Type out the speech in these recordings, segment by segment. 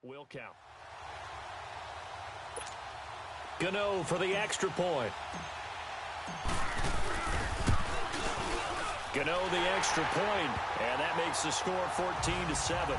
Will count. Gano for the extra point. Gano the extra point, and that makes the score 14-7.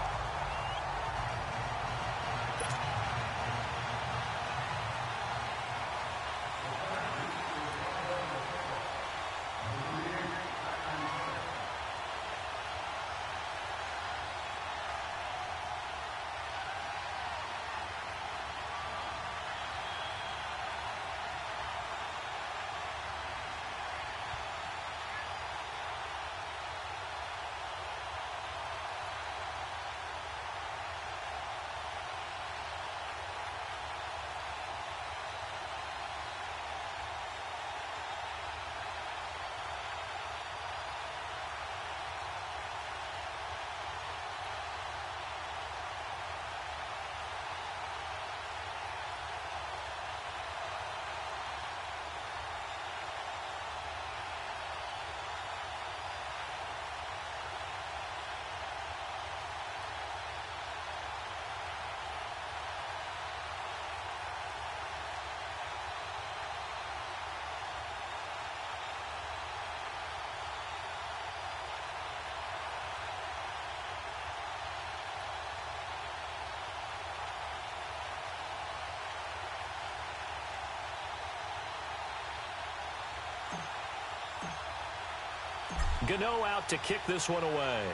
Gano out to kick this one away.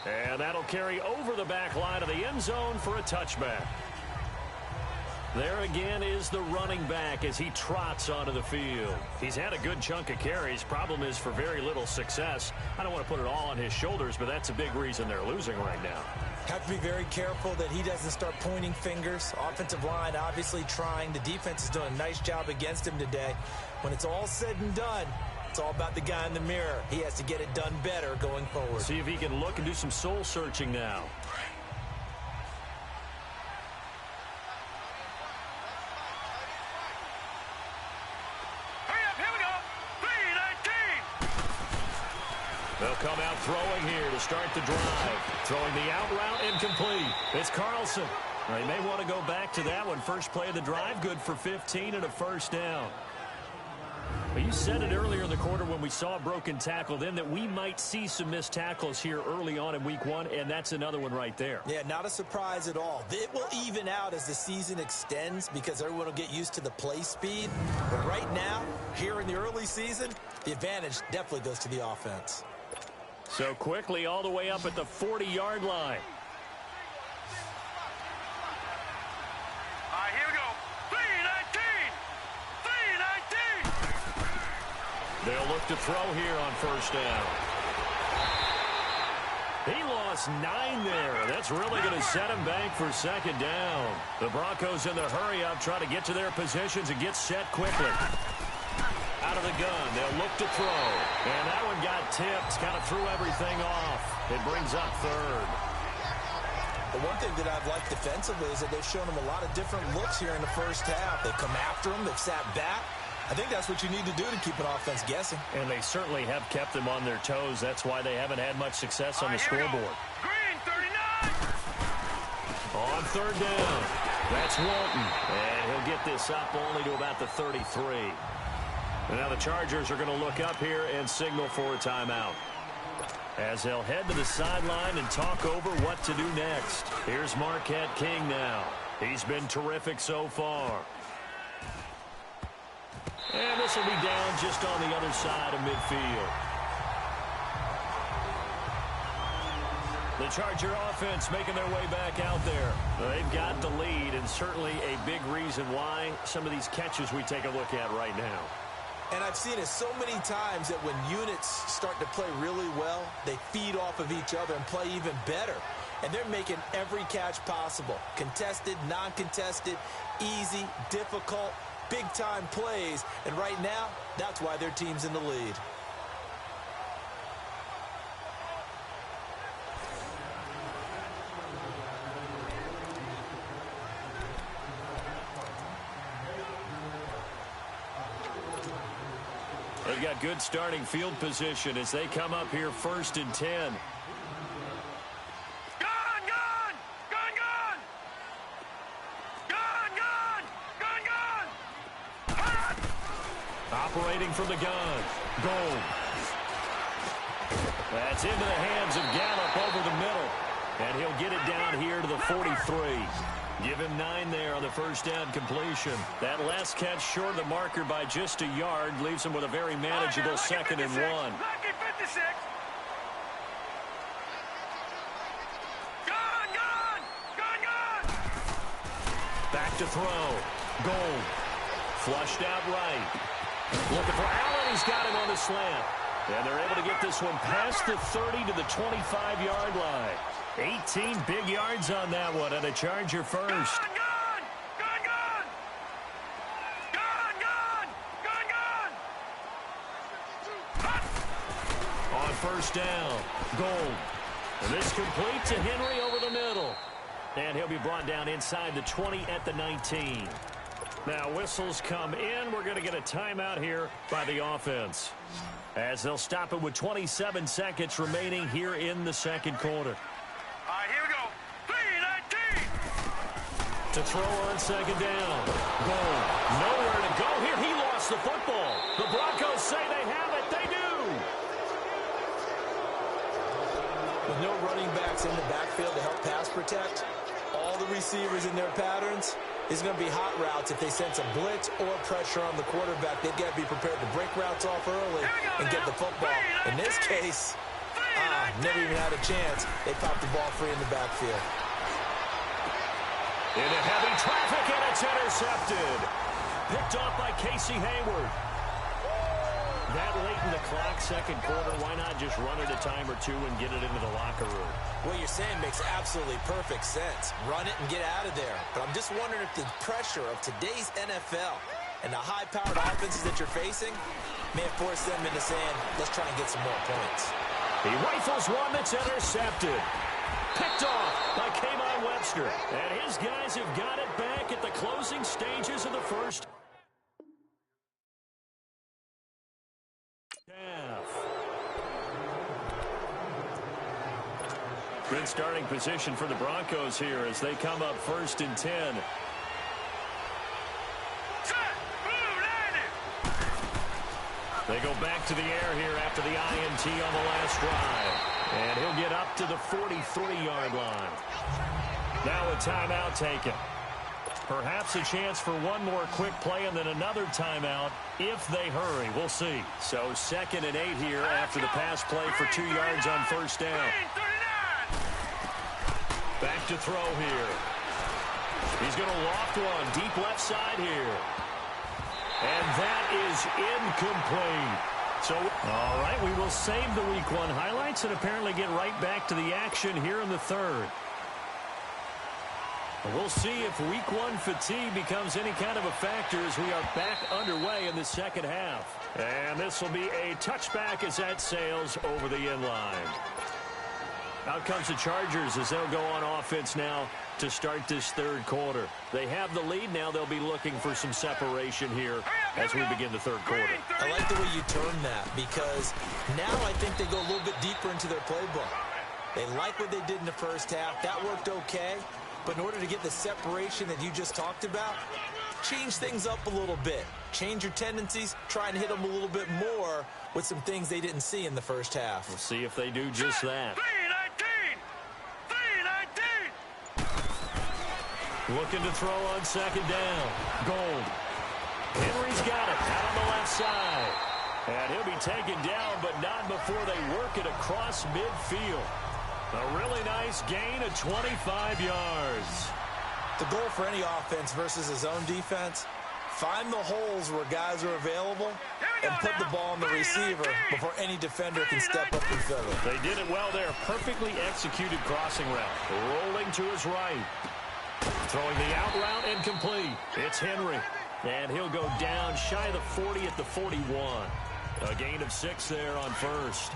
And that'll carry over the back line of the end zone for a touchback. There again is the running back as he trots onto the field. He's had a good chunk of carries. Problem is for very little success. I don't want to put it all on his shoulders, but that's a big reason they're losing right now. Have to be very careful that he doesn't start pointing fingers. Offensive line obviously trying. The defense is doing a nice job against him today. When it's all said and done, it's all about the guy in the mirror. He has to get it done better going forward. See if he can look and do some soul searching now. They'll come out throwing here to start the drive. Throwing the out route incomplete. It's Carlson. They may want to go back to that one. First play of the drive, good for 15 and a first down. Well, you said it earlier in the quarter when we saw a broken tackle then that we might see some missed tackles here early on in week one, and that's another one right there. Yeah, not a surprise at all. It will even out as the season extends because everyone will get used to the play speed. But right now, here in the early season, the advantage definitely goes to the offense. So quickly all the way up at the 40-yard line. Here we go. 3-19. They'll look to throw here on first down. He lost 9 there. That's really going to set him back for second down. The Broncos in the hurry-up try to get to their positions and get set quickly. Out of the gun, they'll look to throw. And that one got tipped, kind of threw everything off. It brings up third. The one thing that I've liked defensively is that they've shown him a lot of different looks here in the first half. They've come after him, they've sat back. I think that's what you need to do to keep an offense guessing. And they certainly have kept them on their toes. That's why they haven't had much success on the scoreboard. Green, 39. On third down, that's Walton. And he'll get this up only to about the 33. And now the Chargers are going to look up here and signal for a timeout, as they'll head to the sideline and talk over what to do next. Here's Marquette King now. He's been terrific so far. And this will be down just on the other side of midfield. The Charger offense making their way back out there. They've got the lead, and certainly a big reason why some of these catches we take a look at right now. And I've seen it so many times that when units start to play really well, they feed off of each other and play even better. And they're making every catch possible. Contested, non-contested, easy, difficult, big-time plays. And right now, that's why their team's in the lead. The they've got good starting field position as they come up here 1st and 10. Operating from the gun. Gold. That's into the hands of Gallup over the middle. And he'll get it down here to the 43. Give him 9 there on the first down completion. That last catch short of the marker by just a yard leaves him with a very manageable 2nd and 1. Back to throw. Gold. Flushed out right. Looking for Allen. He's got him on the slant. And they're able to get this one past the 30 to the 25-yard line. 18 big yards on that one, and a Charger first. On first down, Gold. And this complete to Henry over the middle. And he'll be brought down inside the 20 at the 19. Now whistles come in. We're going to get a timeout here by the offense, as they'll stop it with 27 seconds remaining here in the second quarter. All right, here we go. 3-19. To throw on second down. Gold. Nowhere to go here. He lost the football. The Broncos say they have it. They do. With no running backs in the backfield to help pass protect, all the receivers in their patterns, is going to be hot routes. If they sense a blitz or pressure on the quarterback, they've got to be prepared to break routes off early and get the football. In this case, never even had a chance. They popped the ball free in the backfield. Into heavy traffic, and it's intercepted. Picked off by Casey Hayward. That late in the clock, second quarter, why not just run it a time or two and get it into the locker room? What you're saying makes absolutely perfect sense. Run it and get out of there. But I'm just wondering if the pressure of today's NFL and the high-powered offenses that you're facing may have forced them into saying, let's try and get some more points. He rifles one that's intercepted. Picked off by K'Von Webster. And his guys have got it back at the closing stages of the first half. Good starting position for the Broncos here as they come up 1st and 10. They go back to the air here after the INT on the last drive. And he'll get up to the 43-yard line. Now a timeout taken. Perhaps a chance for one more quick play and then another timeout if they hurry. We'll see. So 2nd and 8 here after the pass play for 2 yards on first down. Back to throw here. He's going to loft one deep left side here. And that is incomplete. So, all right, we will save the Week 1 highlights and apparently get right back to the action here in the third. We'll see if Week 1 fatigue becomes any kind of a factor as we are back underway in the second half. And this will be a touchback as that sails over the end line. Out comes the Chargers as they'll go on offense now to start this third quarter. They have the lead. Now they'll be looking for some separation here as we begin the third quarter. I like the way you term that because now I think they go a little bit deeper into their playbook. They like what they did in the first half. That worked okay. But in order to get the separation that you just talked about, change things up a little bit. Change your tendencies. Try and hit them a little bit more with some things they didn't see in the first half. We'll see if they do just that. 3-19. Looking to throw on second down. Gold. Henry's got it out on the left side. And he'll be taken down, but not before they work it across midfield. A really nice gain of 25 yards. The goal for any offense versus his own defense, find the holes where guys are available and put the ball on the receiver before any defender can step up and fill it. They did it well there. Perfectly executed crossing route. Rolling to his right. Throwing the out route incomplete. It's Henry. And he'll go down shy of the 40 at the 41. A gain of 6 there on first.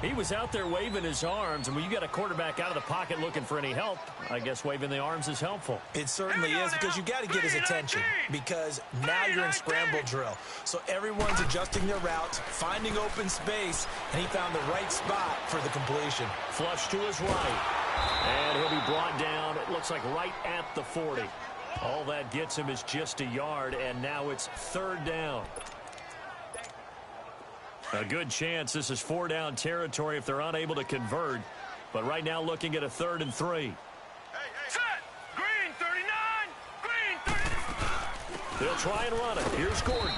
He was out there waving his arms, and when you got a quarterback out of the pocket looking for any help, I guess waving the arms is helpful. It certainly is, because you got to get his attention, because now you're in scramble drill. So everyone's adjusting their routes, finding open space, and he found the right spot for the completion. Flush to his right, and he'll be brought down, it looks like right at the 40. All that gets him is just a yard, and now it's 3rd down. A good chance this is 4-down territory if they're unable to convert. But right now looking at a 3rd and 3. Set. Green 39. Green 39. They'll try and run it. Here's Gordon.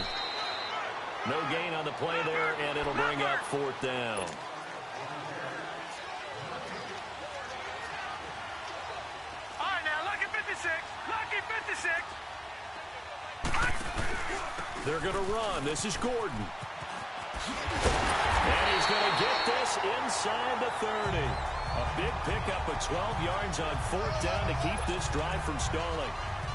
No gain on the play there, and it'll bring up 4th down. All right, now, lucky 56. Lucky 56. They're going to run. This is Gordon. And he's going to get this inside the 30. A big pickup of 12 yards on 4th down to keep this drive from stalling.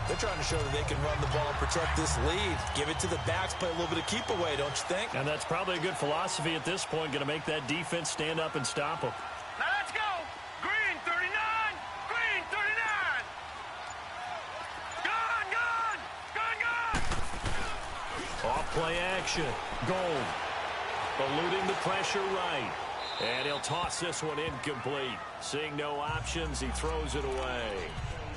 They're trying to show that they can run the ball and protect this lead. Give it to the backs, play a little bit of keep away, don't you think? And that's probably a good philosophy at this point, going to make that defense stand up and stop them. Now let's go. Green 39. Green 39. Gun, gun. Gun, gun. Off play action. Gold. Eluding the pressure right. And he'll toss this one incomplete. Seeing no options, he throws it away.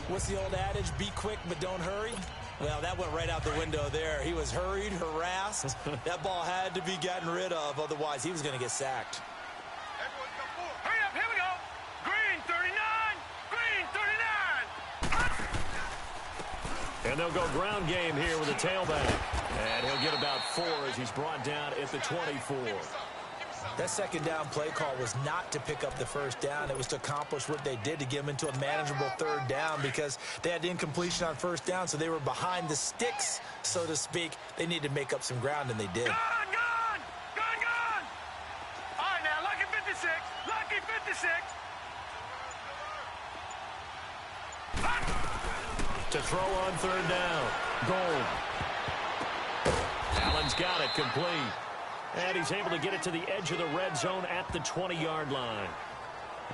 What's the old adage? Be quick, but don't hurry. Well, that went right out the window there. He was hurried, harassed. That ball had to be gotten rid of. Otherwise, he was going to get sacked. Hurry up. Here we go. Green 39. Green 39. And they'll go ground game here with a tailback. And he'll get about 4 as he's brought down at the 24. That 2nd down play call was not to pick up the 1st down. It was to accomplish what they did, to get them into a manageable 3rd down, because they had incompletion on 1st down, so they were behind the sticks, so to speak. They needed to make up some ground, and they did. Gun, gun. Gun, gun. All right, now, lucky 56. Lucky 56. To throw on 3rd down. Gold. Allen's got it complete. And he's able to get it to the edge of the red zone at the 20-yard line.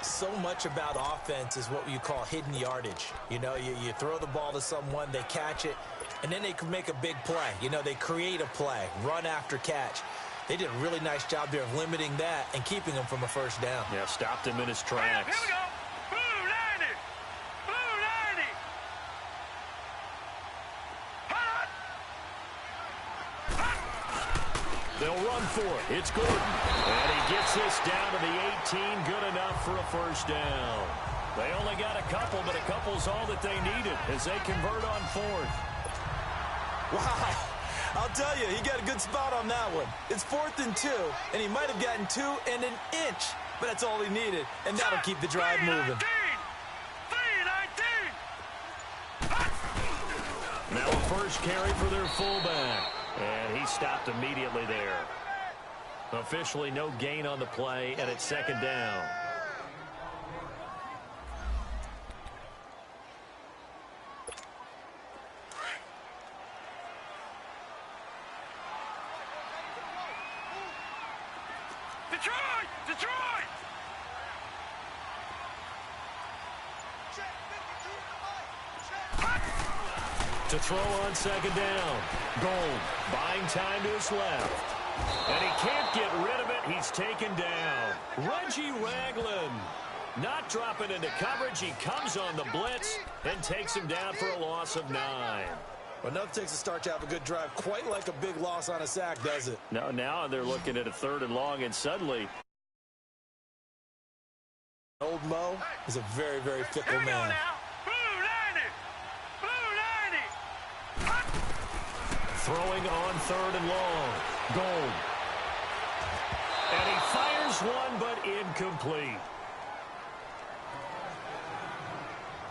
So much about offense is what you call hidden yardage. You know, you throw the ball to someone, they catch it, and then they can make a big play. You know, they create a play, run after catch. They did a really nice job there of limiting that and keeping him from a 1st down. Yeah, stopped him in his Hurry up. tracks. Here we go. Blue 90. Blue 90. They'll run for it. It's Gordon. And he gets this down to the 18. Good enough for a 1st down. They only got a couple, but a couple's all that they needed as they convert on 4th. Wow. I'll tell you, he got a good spot on that one. It's 4th and 2, and he might have gotten 2 and an inch, but that's all he needed, and that'll keep the drive moving. 319. Now a 1st carry for their fullback. And he stopped immediately there. Officially no gain on the play, and it's 2nd down. Detroit! Detroit! To throw on 2nd down. Gold buying time to his left. And he can't get rid of it. He's taken down. Reggie Ragland not dropping into coverage. He comes on the blitz and takes him down for a loss of 9. Well, nothing takes a start to have a good drive quite like a big loss on a sack, does it? No, now they're looking at a 3rd and long, and suddenly Old Mo is a very, very fickle Here we go man. now. Blue 90. Blue 90. throwing on 3rd and long. Gold. And he fires one, but incomplete.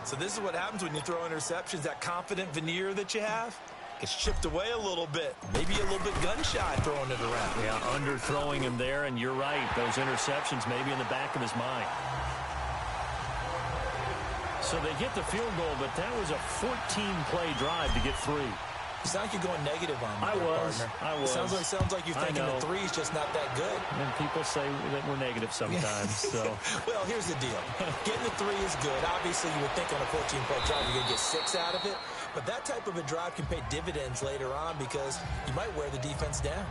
So this is what happens when you throw interceptions. That confident veneer that you have gets chipped away a little bit. Maybe a little bit gun-shy throwing it around. Yeah, underthrowing him there, and you're right. Those interceptions may be in the back of his mind. So they get the field goal, but that was a 14-play drive to get 3. You sound like you're going negative on me, partner. I was. It sounds like you're thinking the three's just not that good. And people say that we're negative sometimes. So. Well, here's the deal. Getting the three is good. Obviously, you would think on a 14-play drive you're going to get 6 out of it. But that type of a drive can pay dividends later on because you might wear the defense down.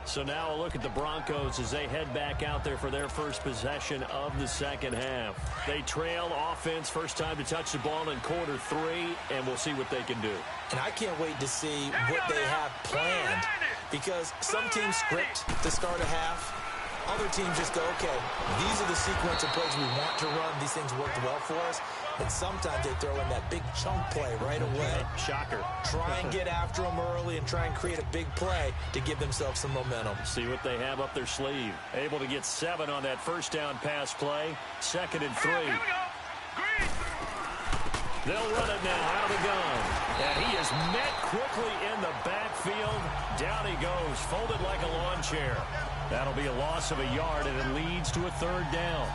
So now a look at the Broncos as they head back out there for their first possession of the second half. They trail offense, first time to touch the ball in quarter 3, and we'll see what they can do. And I can't wait to see what they have planned because some teams script to start a half. Other teams just go, okay, these are the sequence of plays we want to run. These things worked well for us. And sometimes they throw in that big chunk play right away. Shocker. Try and get after them early and try and create a big play to give themselves some momentum. See what they have up their sleeve. Able to get 7 on that first down pass play. 2nd and 3. They'll run it now out of the gun. And he is met quickly in the backfield. Down he goes, folded like a lawn chair. That'll be a loss of a yard, and it leads to a 3rd down.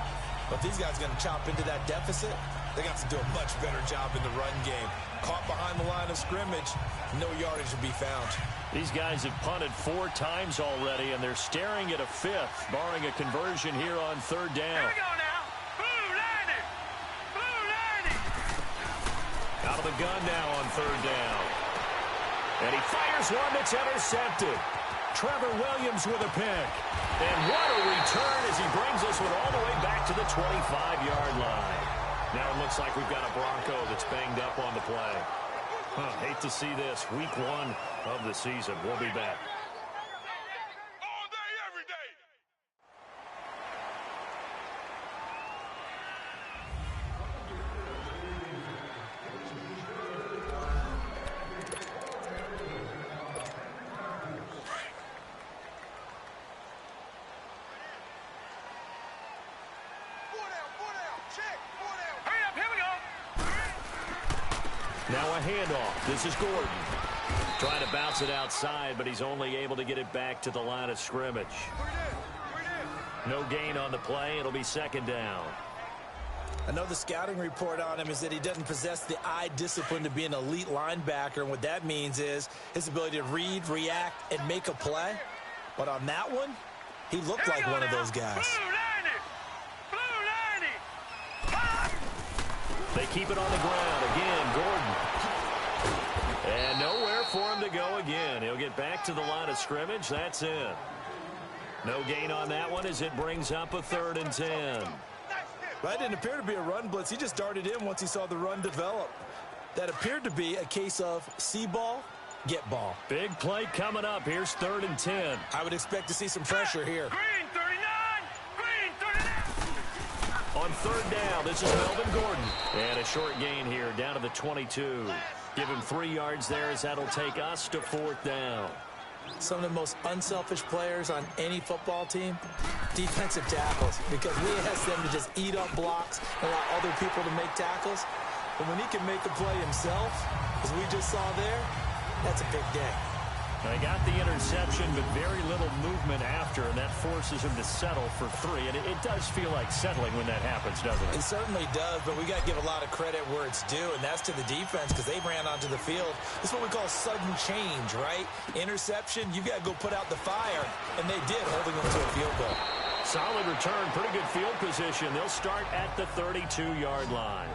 But these guys are going to chop into that deficit. They got to do a much better job in the run game. Caught behind the line of scrimmage, no yardage to be found. These guys have punted 4 times already, and they're staring at a 5th, barring a conversion here on 3rd down. Here we go now. Blue landing. Blue landing. Out of the gun now on 3rd down. And he fires one that's intercepted. Trevor Williams with a pick. And what a return as he brings this one all the way back to the 25-yard line. Now it looks like we've got a Bronco that's banged up on the play. Hate to see this. Week 1 of the season. We'll be back. All day, every day. Now a handoff. This is Gordon. Trying to bounce it outside, but he's only able to get it back to the line of scrimmage. No gain on the play. It'll be 2nd down. I know the scouting report on him is that he doesn't possess the eye discipline to be an elite linebacker. And what that means is his ability to read, react, and make a play. But on that one, he looked like one of those guys. They keep it on the ground. Again, Gordon. And nowhere for him to go again. He'll get back to the line of scrimmage. That's it. No gain on that one as it brings up a 3rd and 10. That didn't appear to be a run blitz. He just darted in once he saw the run develop. That appeared to be a case of see ball, get ball. Big play coming up. Here's 3rd and 10. I would expect to see some pressure here. Green 39. Green 39. On 3rd down, this is Melvin Gordon. And a short gain here down to the 22. Give him 3 yards there as that'll take us to 4th down. Some of the most unselfish players on any football team, defensive tackles, because we ask them to just eat up blocks and allow other people to make tackles. But when he can make a play himself, as we just saw there, that's a big day. They got the interception, but very little movement after, and that forces him to settle for 3. And it does feel like settling when that happens, doesn't it? It certainly does, but we got to give a lot of credit where it's due, and that's to the defense because they ran onto the field. This is what we call sudden change, right? Interception, you've got to go put out the fire, and they did, holding them to a field goal. Solid return, pretty good field position. They'll start at the 32-yard line.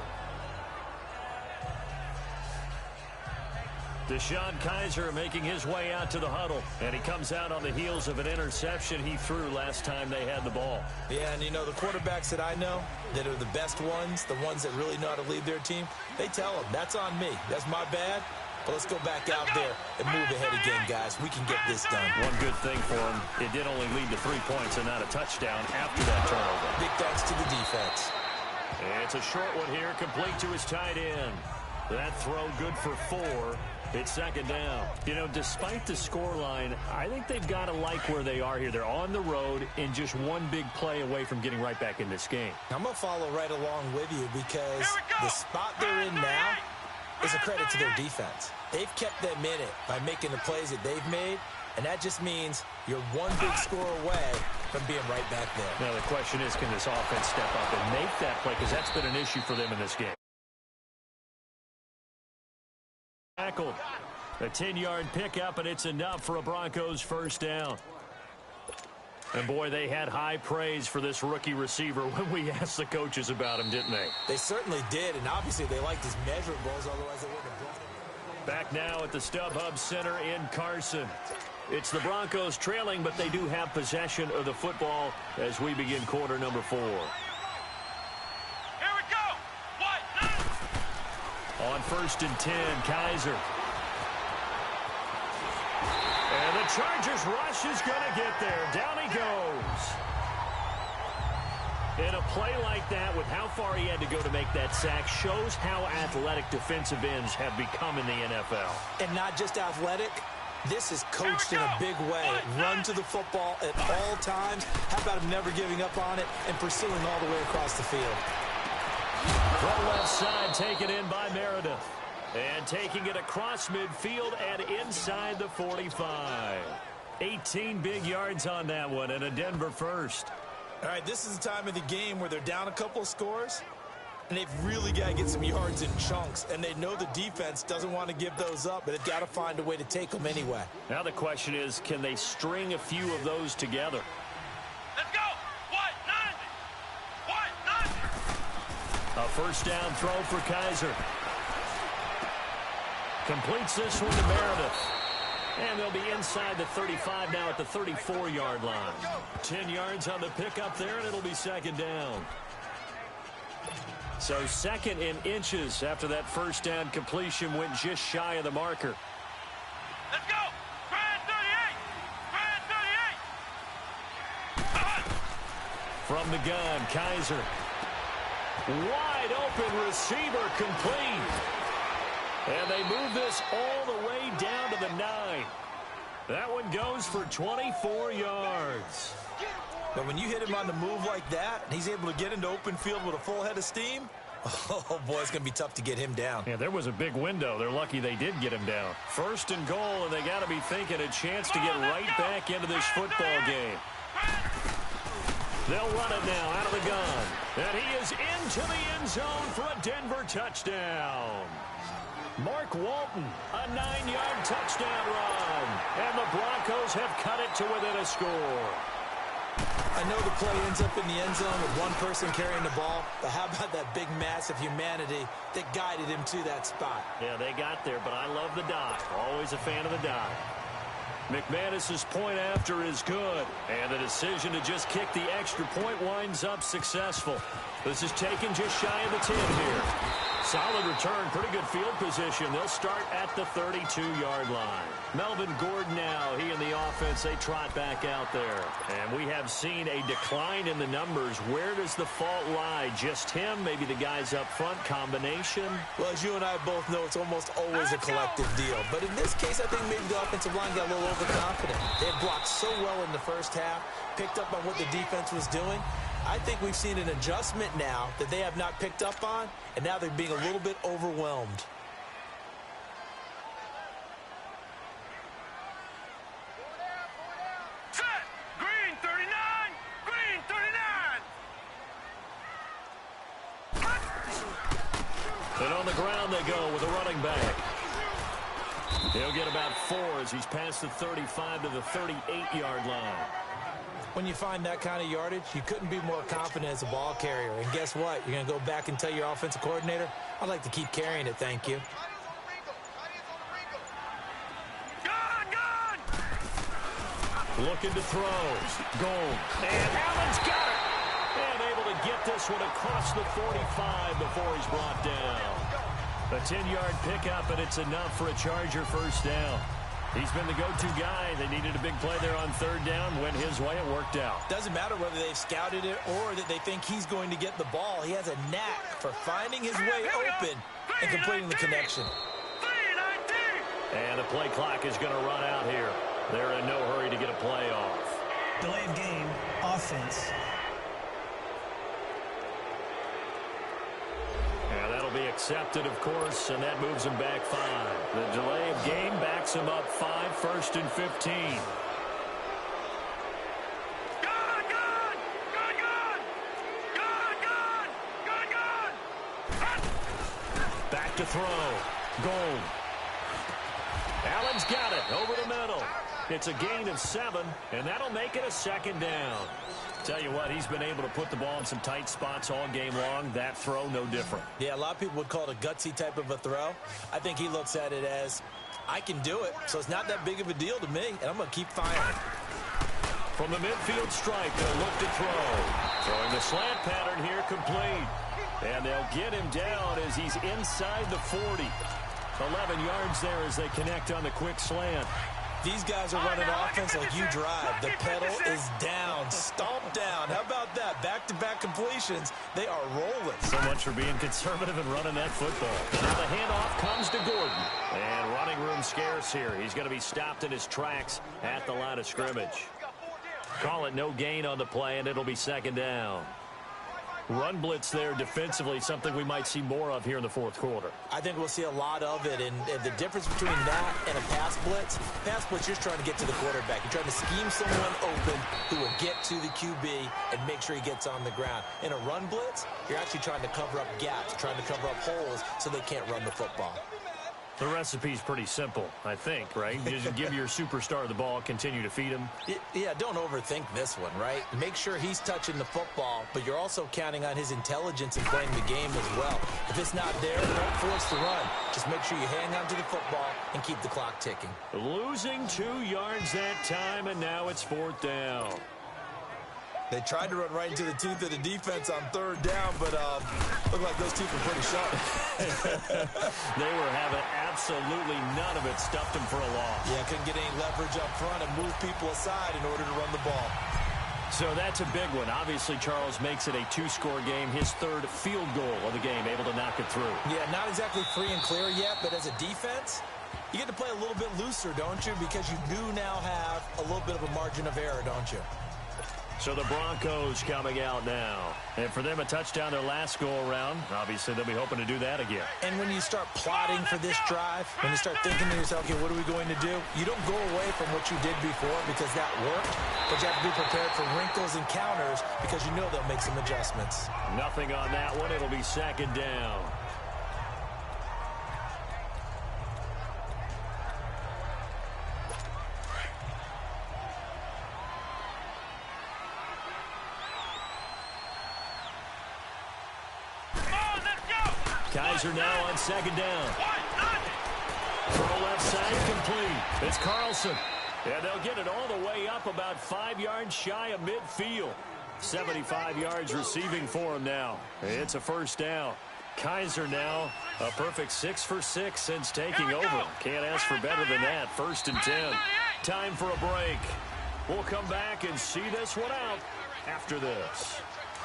Deshaun Kaiser making his way out to the huddle, and he comes out on the heels of an interception he threw last time they had the ball. Yeah, and you know, the quarterbacks that I know that are the best ones, the ones that really know how to lead their team, they tell them, that's on me. That's my bad. But let's go back out there and move ahead again, guys. We can get this done. One good thing for him, it did only lead to 3 points and not a touchdown after that turnover. Big thanks to the defense. And it's a short one here, complete to his tight end. That throw good for 4. It's 2nd down. You know, despite the scoreline, I think they've got to like where they are here. They're on the road and just one big play away from getting right back in this game. I'm going to follow right along with you because the spot they're in now is a credit to their defense. They've kept them in it by making the plays that they've made, and that just means you're one big score away from being right back there. Now, the question is, can this offense step up and make that play? Because that's been an issue for them in this game. tackled. A 10-yard pickup, and it's enough for a Broncos first down. And, boy, they had high praise for this rookie receiver when we asked the coaches about him, didn't they? They certainly did, and obviously they liked his measurables, otherwise they wouldn't have brought him. Back now at the StubHub Center in Carson. It's the Broncos trailing, but they do have possession of the football as we begin quarter number 4. Here we go. What? On 1st and 10, Kaiser. And the Chargers rush is going to get there. Down he goes. In a play like that, with how far he had to go to make that sack, shows how athletic defensive ends have become in the NFL. And not just athletic. This is coached in a big way. Run to the football at all times. How about him never giving up on it and pursuing all the way across the field? From left side, taken in by Meredith. And taking it across midfield and inside the 45. 18 big yards on that one, and a Denver first. All right, this is the time of the game where they're down a couple of scores, and they've really got to get some yards in chunks, and they know the defense doesn't want to give those up, but they've got to find a way to take them anyway. Now the question is, can they string a few of those together? Let's go. What? 90. What? 90. A first down throw for Kaiser. Completes this one to Meredith. And they'll be inside the 35 now at the 34-yard line. 10 yards on the pickup there, and it'll be second down. So second in inches after that first down completion went just shy of the marker. Let's go. Brand 38. From the gun, Kaiser. Wide open receiver complete. And they move this all the way down to the 9. That one goes for 24 yards. But when you hit him on the move like that, and he's able to get into open field with a full head of steam, oh, boy, it's going to be tough to get him down. Yeah, there was a big window. They're lucky they did get him down. First and goal, and they got to be thinking a chance to get right back into this football game. They'll run it now out of the gun. And he is into the end zone for a Denver touchdown. Mark Walton, a 9-yard touchdown run. And the Broncos have cut it to within a score. I know the play ends up in the end zone with one person carrying the ball, but how about that big mass of humanity that guided him to that spot? Yeah, they got there, but I love the dive. Always a fan of the dive. McManus's point after is good, and the decision to just kick the extra point winds up successful. This is taken just shy of the 10 here. Solid return, pretty good field position. They'll start at the 32-yard line. Melvin Gordon now, he and the offense, they trot back out there. And we have seen a decline in the numbers. Where does the fault lie? Just him? Maybe the guys up front? Combination? Well, as you and I both know, it's almost always a collective deal. But in this case, I think maybe the offensive line got a little overconfident. They had blocked so well in the first half, picked up on what the defense was doing. I think we've seen an adjustment now that they have not picked up on, and now they're being a little bit overwhelmed. Set. Green 39. Green 39. And on the ground they go with a running back. He'll get about 4 as he's past the 35 to the 38-yard line. When you find that kind of yardage, you couldn't be more confident as a ball carrier. And guess what? You're going to go back and tell your offensive coordinator, I'd like to keep carrying it, thank you. Gun. Looking to throw. Goal. And Allen's got it. And able to get this one across the 45 before he's brought down. A 10-yard pickup, and it's enough for a Charger first down. He's been the go-to guy. They needed a big play there on third down. Went his way. It worked out. Doesn't matter whether they've scouted it or that they think he's going to get the ball. He has a knack for finding his way open and completing the connection. 319. And the play clock is going to run out here. They're in no hurry to get a play off. Delay of game, offense. And that'll be accepted, of course, and that moves him back 5. The delay of game backs him up 5, 1st and 15. Gun. Back to throw. Gold. Allen's got it over the middle. It's a gain of 7, and that'll make it a 2nd down. Tell you what, he's been able to put the ball in some tight spots all game long. That throw, no different. Yeah, a lot of people would call it a gutsy type of a throw. I think he looks at it as, I can do it, so it's not that big of a deal to me, and I'm going to keep firing. From the midfield stripe, they'll look to throw. Throwing the slant pattern here, complete. And they'll get him down as he's inside the 40. 11 yards there as they connect on the quick slant. These guys are running offense like you drive. The pedal is down, stomped down. How about that? Back-to-back completions. They are rolling. So much for being conservative and running that football. Now the handoff comes to Gordon. And running room scarce here. He's going to be stopped in his tracks at the line of scrimmage. Call it no gain on the play, and it'll be 2nd down. Run blitz there defensively, something we might see more of here in the 4th quarter. I think we'll see a lot of it, and the difference between that and a pass blitz, you're trying to get to the quarterback. You're trying to scheme someone open who will get to the QB and make sure he gets on the ground. In a run blitz, you're actually trying to cover up gaps, trying to cover up holes so they can't run the football. The recipe's pretty simple, I think, right? You just give your superstar the ball, continue to feed him. Yeah, don't overthink this one, right? Make sure he's touching the football, but you're also counting on his intelligence in playing the game as well. If it's not there, don't force the run. Just make sure you hang on to the football and keep the clock ticking. Losing 2 yards that time, and now it's 4th down. They tried to run right into the teeth of the defense on 3rd down, but looked like those teeth were pretty sharp. They were having absolutely none of it. Stuffed him for a loss. Yeah, couldn't get any leverage up front and move people aside in order to run the ball. So that's a big one. Obviously, Charles makes it a 2-score game. His 3rd field goal of the game, able to knock it through. Yeah, not exactly free and clear yet, but as a defense, you get to play a little bit looser, don't you? Because you do now have a little bit of a margin of error, don't you? So the Broncos coming out now. And for them, a touchdown their last go-around. Obviously, they'll be hoping to do that again. And when you start plotting for this drive, when you start thinking to yourself, okay, what are we going to do? You don't go away from what you did before because that worked, but you have to be prepared for wrinkles and counters because you know they'll make some adjustments. Nothing on that one. It'll be 2nd down. Kaiser now on 2nd down. Throw left side, complete. It's Carlson. And they'll get it all the way up about 5 yards shy of midfield. 75 yards receiving for him now. It's a 1st down. Kaiser now a perfect 6 for 6 since taking over. Can't ask for better than that. 1st and 10. Time for a break. We'll come back and see this one out after this.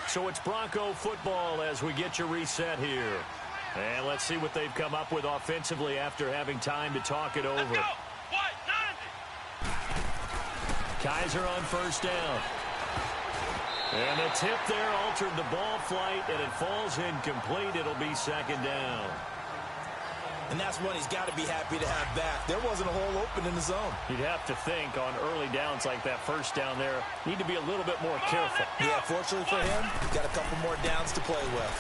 So it's Bronco football as we get you reset here. And let's see what they've come up with offensively after having time to talk it over. Kaiser on 1st down. And the tip there altered the ball flight, and it falls incomplete. It'll be 2nd down. And that's one he's got to be happy to have back. There wasn't a hole open in the zone. You'd have to think on early downs like that 1st down there, need to be a little bit more careful. Yeah, fortunately for him, he's got a couple more downs to play with.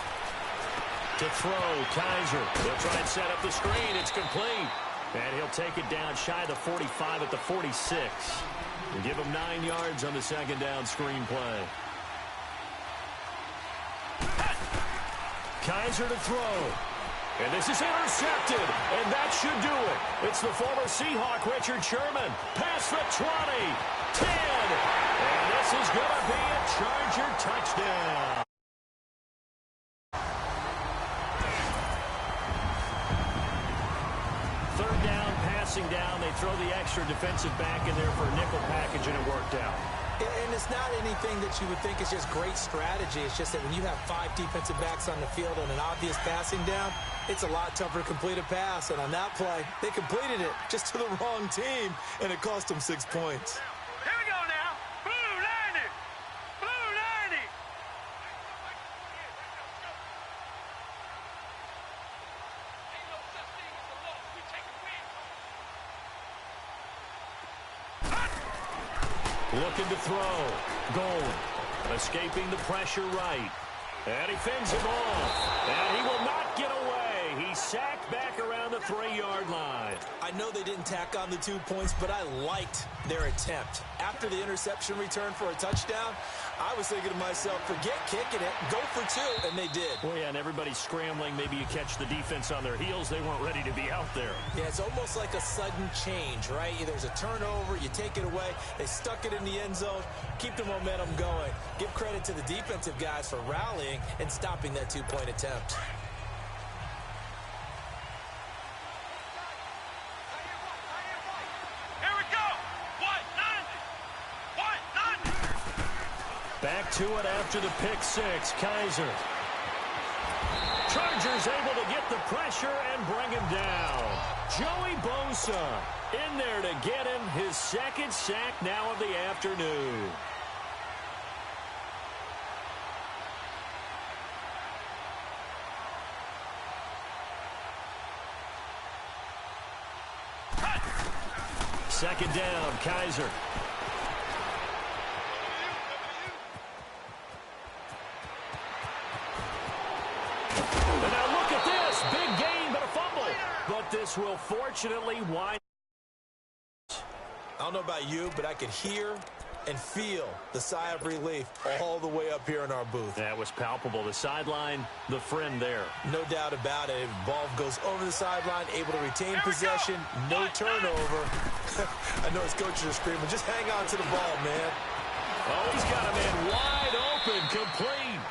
To throw, Kaiser. They'll try and set up the screen. It's complete. And he'll take it down shy of the 45 at the 46. We'll give him 9 yards on the 2nd down screen play. Kaiser to throw. And this is intercepted. And that should do it. It's the former Seahawk, Richard Sherman. Past the 20. 10. And this is going to be a Charger touchdown. Down, they throw the extra defensive back in there for a nickel package, and it worked out. And it's not anything that you would think is just great strategy. It's just that when you have 5 defensive backs on the field on an obvious passing down, it's a lot tougher to complete a pass. And on that play, they completed it just to the wrong team, and it cost them 6 points. Here we go now. Blue 90. Blue 90. Looking to throw. Goal. Escaping the pressure right. And he fends him off. And he will not get away. He he's sacked back around the 3-yard line. I know they didn't tack on the 2 points, but I liked their attempt. After the interception return for a touchdown, I was thinking to myself, forget kicking it, go for 2, and they did. Well, yeah, and everybody's scrambling. Maybe you catch the defense on their heels. They weren't ready to be out there. Yeah, it's almost like a sudden change, right? There's a turnover, you take it away, they stuck it in the end zone, keep the momentum going. Give credit to the defensive guys for rallying and stopping that 2-point attempt. Back to it after the pick six. Kaiser. Chargers able to get the pressure and bring him down. Joey Bosa in there to get him his second sack now of the afternoon. Second down, Kaiser. And now look at this. Big gain, but a fumble. But this will fortunately wind. I don't know about you, but I could hear and feel the sigh of relief all the way up here in our booth. That was palpable. The sideline, the friend there. No doubt about it. Ball goes over the sideline, able to retain possession, no turnover. I know his coaches are screaming, just hang on to the ball, man. Oh, he's got a man wide open, complete.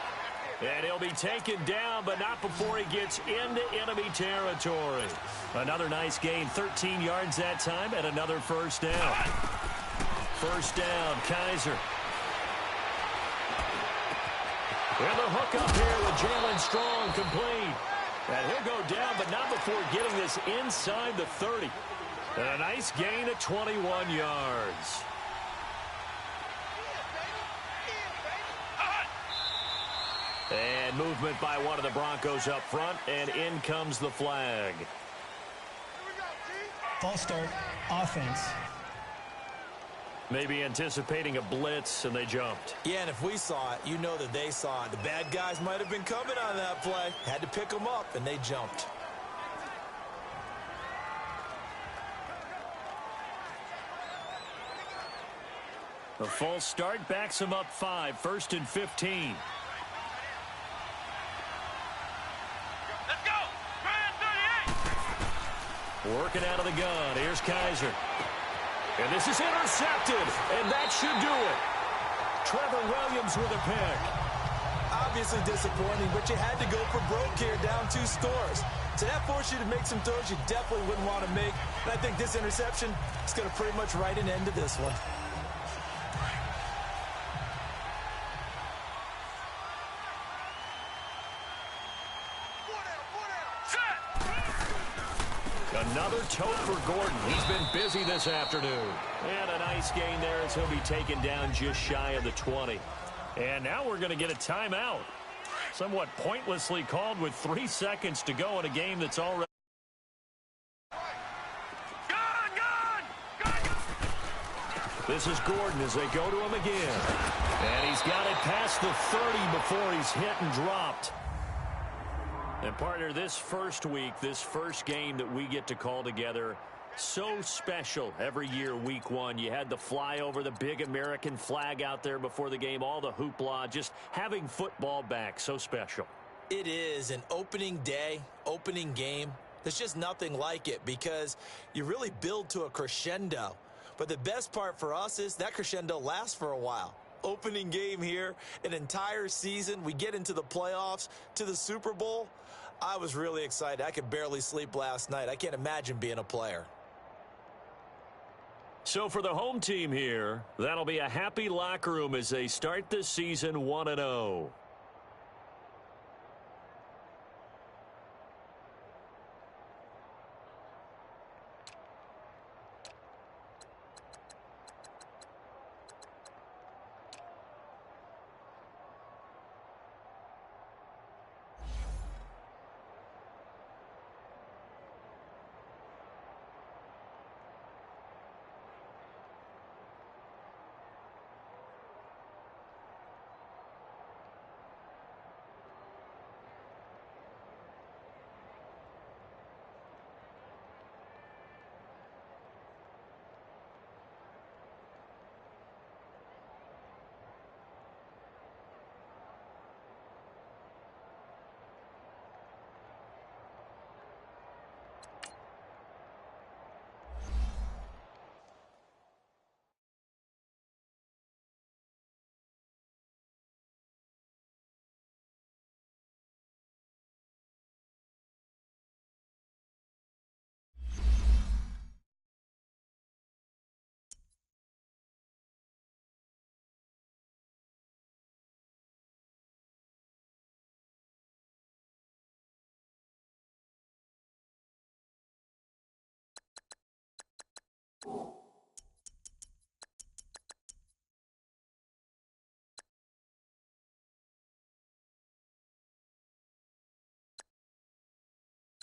And he'll be taken down, but not before he gets into enemy territory. Another nice gain, 13 yards that time, and another first down. First down, Kaiser. And the hook up here with Jalen Strong, complete. And he'll go down, but not before getting this inside the 30. And a nice gain of 21 yards. And movement by one of the Broncos up front, and in comes the flag. False start, offense. Maybe anticipating a blitz, and they jumped. Yeah, and if we saw it, you know that they saw it. The bad guys might have been coming on that play. Had to pick them up, and they jumped. The false start backs them up 5, 1st and 15. Working out of the gun. Here's Kaiser. And this is intercepted. And that should do it. Trevor Williams with a pick. Obviously disappointing, but you had to go for broke here, down 2 scores. So that forced you to make some throws you definitely wouldn't want to make. And I think this interception is going to pretty much write an end to this one. Another tote for Gordon. He's been busy this afternoon. And a nice gain there as he'll be taken down just shy of the 20. And now we're going to get a timeout. Somewhat pointlessly called with 3 seconds to go in a game that's already... This is Gordon as they go to him again. And he's got it past the 30 before he's hit and dropped. And, partner, this first week, this first game that we get to call together, so special every year, week 1. You had the flyover, the big American flag out there before the game, all the hoopla, just having football back, so special. It is an opening day, opening game. There's just nothing like it because you really build to a crescendo. But the best part for us is that crescendo lasts for a while. Opening game here, an entire season. We get into the playoffs, to the Super Bowl. I was really excited. I could barely sleep last night. I can't imagine being a player. So for the home team here, that'll be a happy locker room as they start this season 1-0.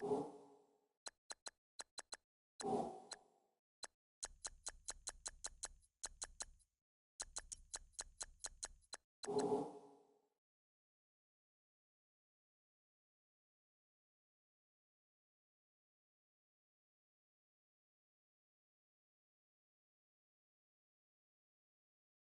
Bye.